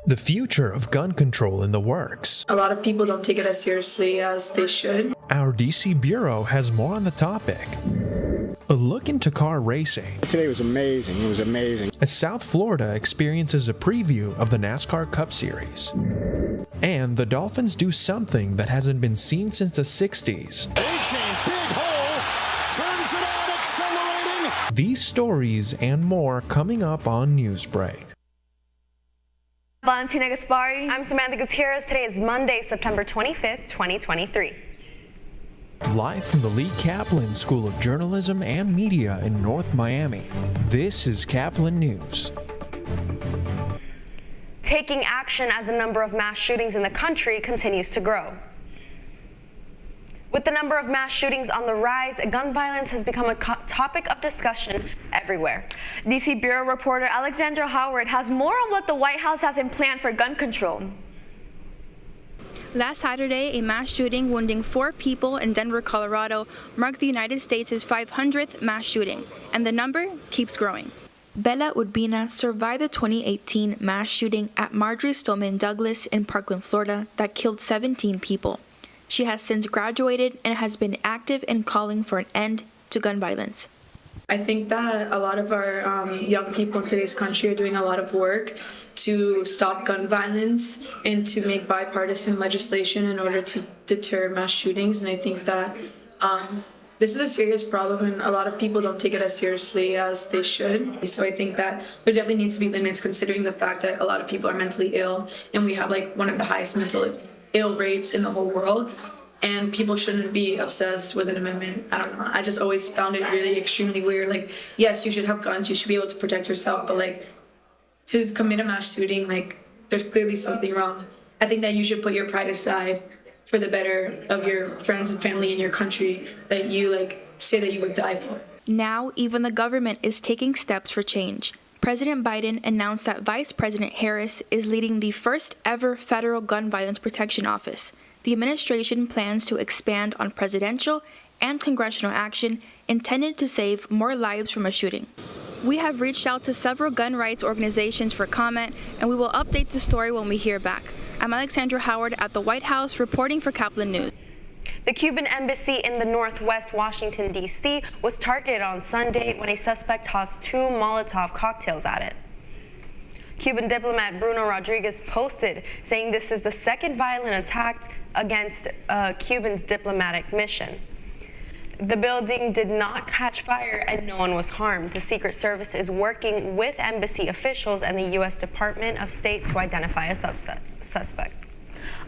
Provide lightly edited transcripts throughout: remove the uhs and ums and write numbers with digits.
The future of gun control in the works. A lot of people don't take it as seriously as they should. Our DC Bureau has more on the topic. A look into car racing. Today was amazing. It was amazing. As South Florida experiences a preview of the NASCAR Cup Series. And the Dolphins do something that hasn't been seen since the 60s. Big hole, turns it on, accelerating. These stories and more coming up on Newsbreak. Valentina Gaspari. I'm Samantha Gutierrez. Today is Monday, September 25th, 2023. Live from the Lee Caplin School of Journalism and Media in North Miami, this is Caplin News. Taking action as the number of mass shootings in the country continues to grow. With the number of mass shootings on the rise, gun violence has become a topic of discussion everywhere. DC Bureau reporter Alexandra Howard has more on what the White House has in plan for gun control. Last Saturday, a mass shooting wounding 4 people in Denver, Colorado, marked the United States' 500th mass shooting, and the number keeps growing. Bella Urbina survived the 2018 mass shooting at Marjorie Stoneman Douglas in Parkland, Florida, that killed 17 people. She has since graduated and has been active in calling for an end to gun violence. I think that a lot of our young people in today's country are doing a lot of work to stop gun violence and to make bipartisan legislation in order to deter mass shootings. And I think that this is a serious problem and a lot of people don't take it as seriously as they should. So I think that there definitely needs to be limits considering the fact that a lot of people are mentally ill and we have like one of the highest mental ill rates in the whole world. And people shouldn't be obsessed with an amendment. I don't know. I just always found it really extremely weird. Like, yes, you should have guns. You should be able to protect yourself. But like, to commit a mass shooting, like, there's clearly something wrong. I think that you should put your pride aside for the better of your friends and family in your country that you like say that you would die for. Now, even the government is taking steps for change. President Biden announced that Vice President Harris is leading the first ever federal gun violence protection office. The administration plans to expand on presidential and congressional action intended to save more lives from a shooting. We have reached out to several gun rights organizations for comment, and we will update the story when we hear back. I'm Alexandra Howard at the White House reporting for Caplin News. The Cuban embassy in the Northwest Washington, D.C. was targeted on Sunday when a suspect tossed 2 Molotov cocktails at it. Cuban diplomat Bruno Rodriguez posted saying this is the second violent attack against Cuban's diplomatic mission. The building did not catch fire and no one was harmed. The Secret Service is working with embassy officials and the U.S. Department of State to identify a suspect.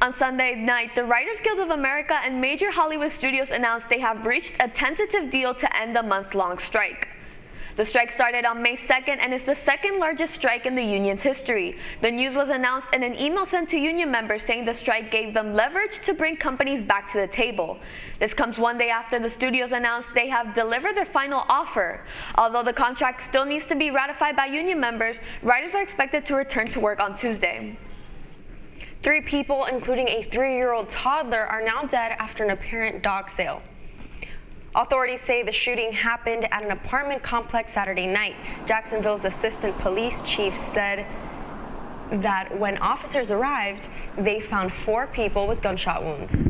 On Sunday night, the Writers Guild of America and major Hollywood studios announced they have reached a tentative deal to end the month-long strike. The strike started on May 2nd and is the second largest strike in the union's history. The news was announced in an email sent to union members saying the strike gave them leverage to bring companies back to the table. This comes one day after the studios announced they have delivered their final offer. Although the contract still needs to be ratified by union members, writers are expected to return to work on Tuesday. 3 people, including a 3-year-old toddler, are now dead after an apparent dog sale. Authorities say the shooting happened at an apartment complex Saturday night. Jacksonville's assistant police chief said that when officers arrived, they found 4 people with gunshot wounds.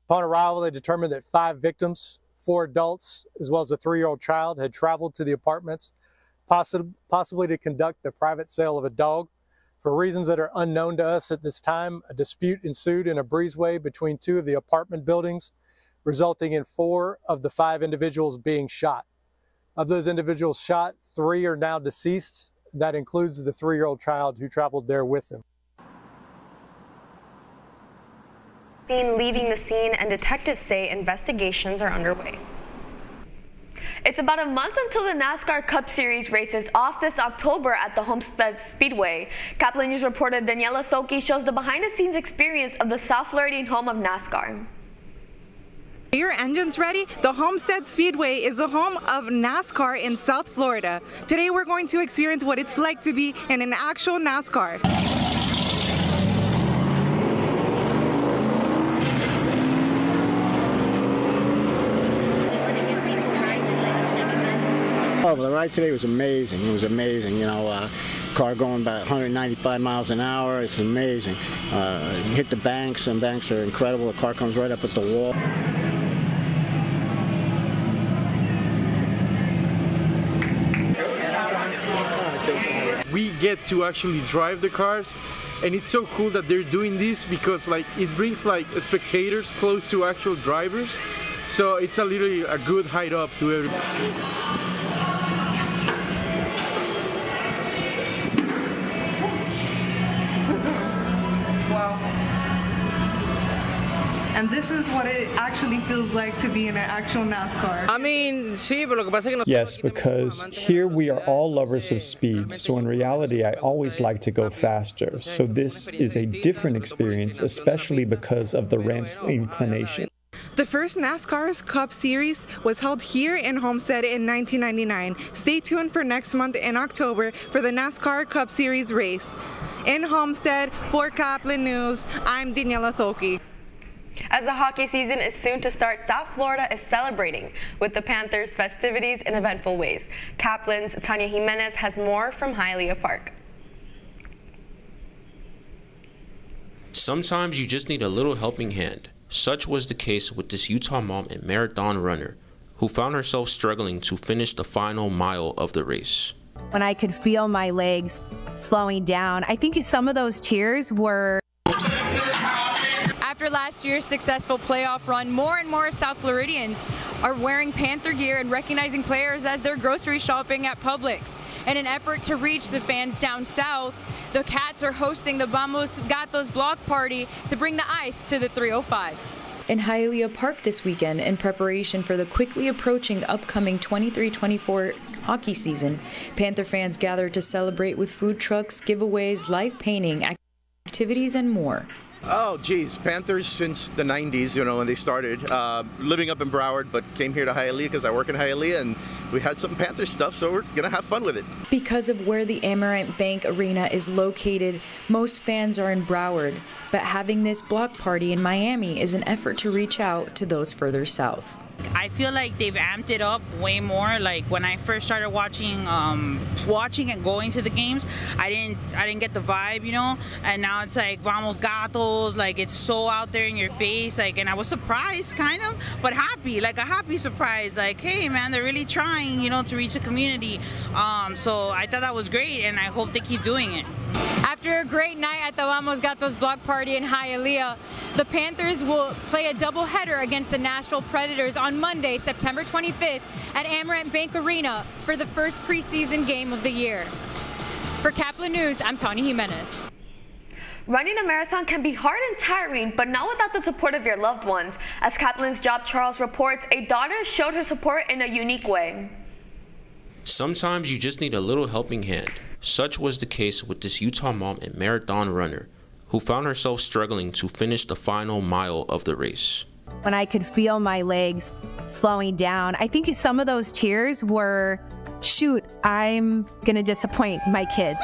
Upon arrival, they determined that 5 victims, 4 adults, as well as a 3-year-old child, had traveled to the apartments, possibly to conduct the private sale of a dog. For reasons that are unknown to us at this time, a dispute ensued in a breezeway between 2 of the apartment buildings, resulting in 4 of the 5 individuals being shot. Of those individuals shot, 3 are now deceased. That includes the 3-year-old child who traveled there with them. Leaving the scene, and detectives say investigations are underway. It's about a month until the NASCAR Cup Series races off this October at the Homestead Speedway. Caplin News reporter Daniela Thoki shows the behind-the-scenes experience of the South Floridian home of NASCAR. Are your engines ready? The Homestead Speedway is the home of NASCAR in South Florida. Today we're going to experience what it's like to be in an actual NASCAR. Oh, the ride today was amazing. It was amazing. You know, car going about 195 miles an hour. It's amazing. You hit the banks, and banks are incredible. The car comes right up at the wall. We get to actually drive the cars, and it's so cool that they're doing this because like it brings like spectators close to actual drivers, so it's literally a good hide up to everybody. Wow. And this is what it actually feels like to be in an actual NASCAR. Yes, because here we are all lovers of speed, so in reality I always like to go faster. So this is a different experience, especially because of the ramp's inclination. The first NASCAR's Cup Series was held here in Homestead in 1999. Stay tuned for next month in October for the NASCAR Cup Series race. In Homestead, for Caplin News, I'm Daniela Thoki. As the hockey season is soon to start, South Florida is celebrating with the Panthers' festivities in eventful ways. Caplin's Tanya Jimenez has more from Hialeah Park. Sometimes you just need a little helping hand. Such was the case with this Utah mom and marathon runner who found herself struggling to finish the final mile of the race. When I could feel my legs slowing down, I think some of those tears were... After last year's successful playoff run, more and more South Floridians are wearing Panther gear and recognizing players as they're grocery shopping at Publix. In an effort to reach the fans down south, the Cats are hosting the Vamos Gatos block party to bring the ice to the 305. In Hialeah Park this weekend, in preparation for the quickly approaching upcoming 23-24 hockey season, Panther fans gather to celebrate with food trucks, giveaways, live painting, activities, and more. Oh, geez, Panthers since the 90s, you know, when they started. Living up in Broward, but came here to Hialeah because I work in Hialeah, and we had some Panther stuff, so we're going to have fun with it. Because of where the Amerant Bank Arena is located, most fans are in Broward, but having this block party in Miami is an effort to reach out to those further south. I feel like they've amped it up way more. Like when I first started watching and going to the games, I didn't get the vibe, you know. And now it's like Vamos Gatos, like it's so out there in your face. Like, and I was surprised, kind of, but happy, like a happy surprise. Like, hey, man, they're really trying, you know, to reach the community. So I thought that was great, and I hope they keep doing it. After a great night at the Vamos Gatos block party in Hialeah, the Panthers will play a doubleheader against the Nashville Predators on Monday, September 25th at Amerant Bank Arena for the first preseason game of the year. For Caplin News, I'm Tanya Jimenez. Running a marathon can be hard and tiring, but not without the support of your loved ones. As Caplin's Job Charles reports, a daughter showed her support in a unique way. Sometimes you just need a little helping hand. Such was the case with this Utah mom and marathon runner who found herself struggling to finish the final mile of the race. When I could feel my legs slowing down, I think some of those tears were, shoot, I'm gonna disappoint my kids.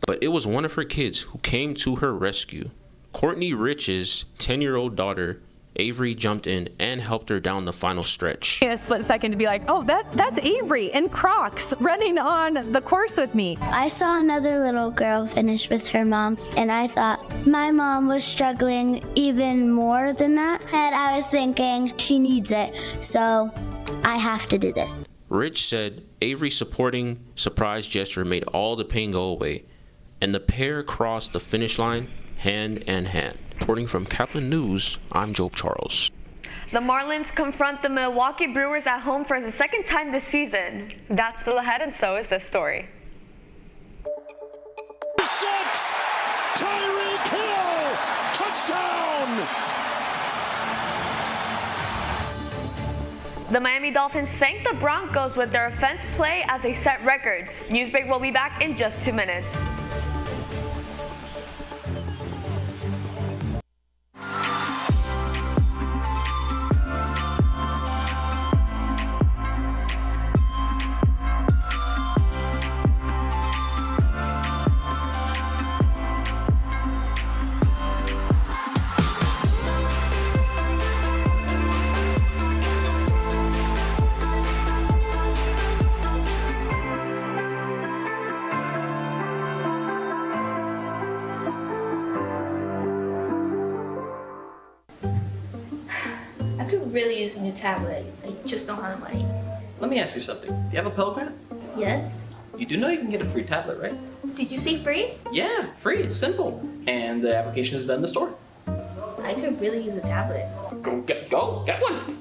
But it was one of her kids who came to her rescue. Courtney Rich's 10-year-old daughter, Avery, jumped in and helped her down the final stretch. In a split second to be like, oh, that's Avery in Crocs running on the course with me. I saw another little girl finish with her mom, and I thought my mom was struggling even more than that. And I was thinking, she needs it, so I have to do this. Rich said Avery's supporting surprise gesture made all the pain go away, and the pair crossed the finish line hand in hand. Reporting from Caplin News, I'm Job Charles. The Marlins confront the Milwaukee Brewers at home for the second time this season. That's still ahead, and so is this story. 6, Tyreek Hill, touchdown! The Miami Dolphins sank the Broncos with their offense play as they set records. Newsbreak will be back in just 2 minutes. tablet. I just don't have the money. Let me ask you something. Do you have a Pell Grant? Yes? You do know you can get a free tablet, right? Did you say free? Yeah, free. It's simple. And the application is done in the store. I could really use a tablet. Go, get one.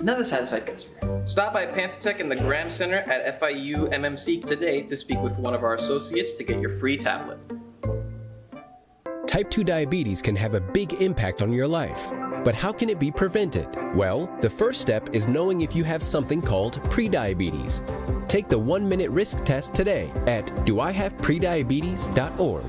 Another satisfied customer. Stop by PantherTech in the Graham Center at FIU MMC today to speak with one of our associates to get your free tablet. Type 2 diabetes can have a big impact on your life. But how can it be prevented? Well, the first step is knowing if you have something called prediabetes. Take the 1-minute risk test today at doihaveprediabetes.org.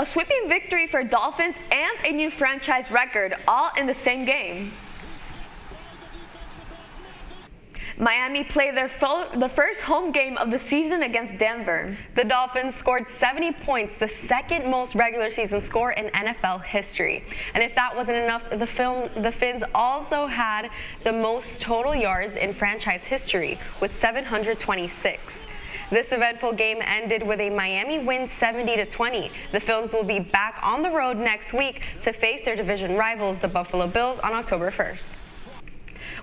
A sweeping victory for Dolphins and a new franchise record, all in the same game. Miami played the first home game of the season against Denver. The Dolphins scored 70 points, the second most regular season score in NFL history. And if that wasn't enough, the Fins also had the most total yards in franchise history with 726. This eventful game ended with a Miami win 70-20. The Fins will be back on the road next week to face their division rivals, the Buffalo Bills, on October 1st.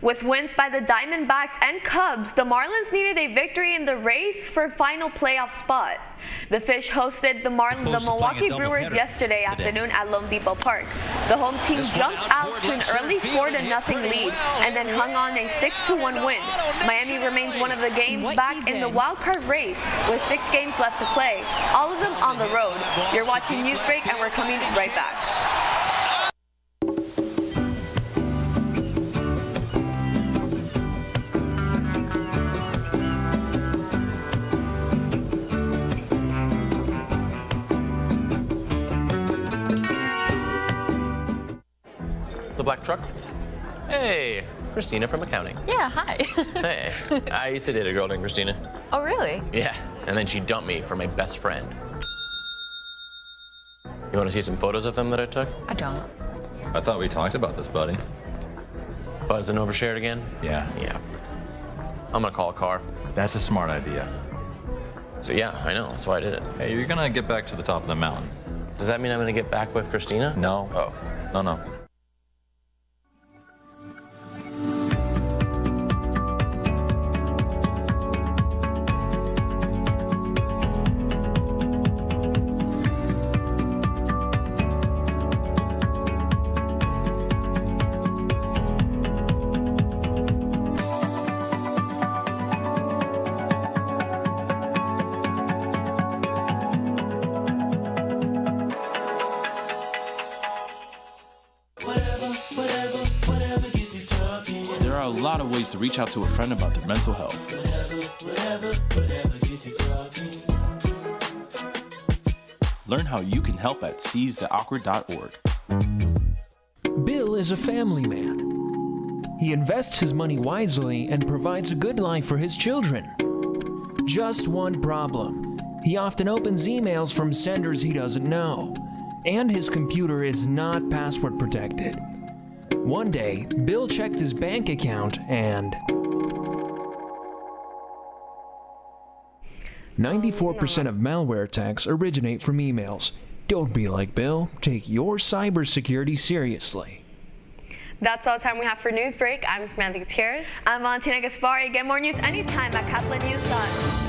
With wins by the Diamondbacks and Cubs, the Marlins needed a victory in the race for final playoff spot. The Fish hosted the Milwaukee Brewers yesterday afternoon at Lone Depot Park. The home team jumped out to an early 4-0 lead and then hung on a 6-1 win. Miami remains one of the games back in the wild card race with 6 games left to play, all of them on the road. You're watching Newsbreak and we're coming right back. The black truck? Hey, Christina from accounting. Yeah, hi. Hey, I used to date a girl named Christina. Oh, really? Yeah, and then she dumped me for my best friend. You want to see some photos of them that I took? I don't. I thought we talked about this, buddy. Buzzed and overshared again? Yeah. Yeah. I'm gonna call a car. That's a smart idea. So yeah, I know, that's why I did it. Hey, you're gonna get back to the top of the mountain. Does that mean I'm gonna get back with Christina? No. Oh. No. There are a lot of ways to reach out to a friend about their mental health. Learn how you can help at seizetheawkward.org. Bill is a family man. He invests his money wisely and provides a good life for his children. Just one problem. He often opens emails from senders he doesn't know, and his computer is not password protected. One day, Bill checked his bank account and 94% of malware attacks originate from emails. Don't be like Bill. Take your cybersecurity seriously. That's all the time we have for Newsbreak. I'm Samantha Gutierrez. I'm Valentina Gaspari. Get more news anytime at CaplinNews.com.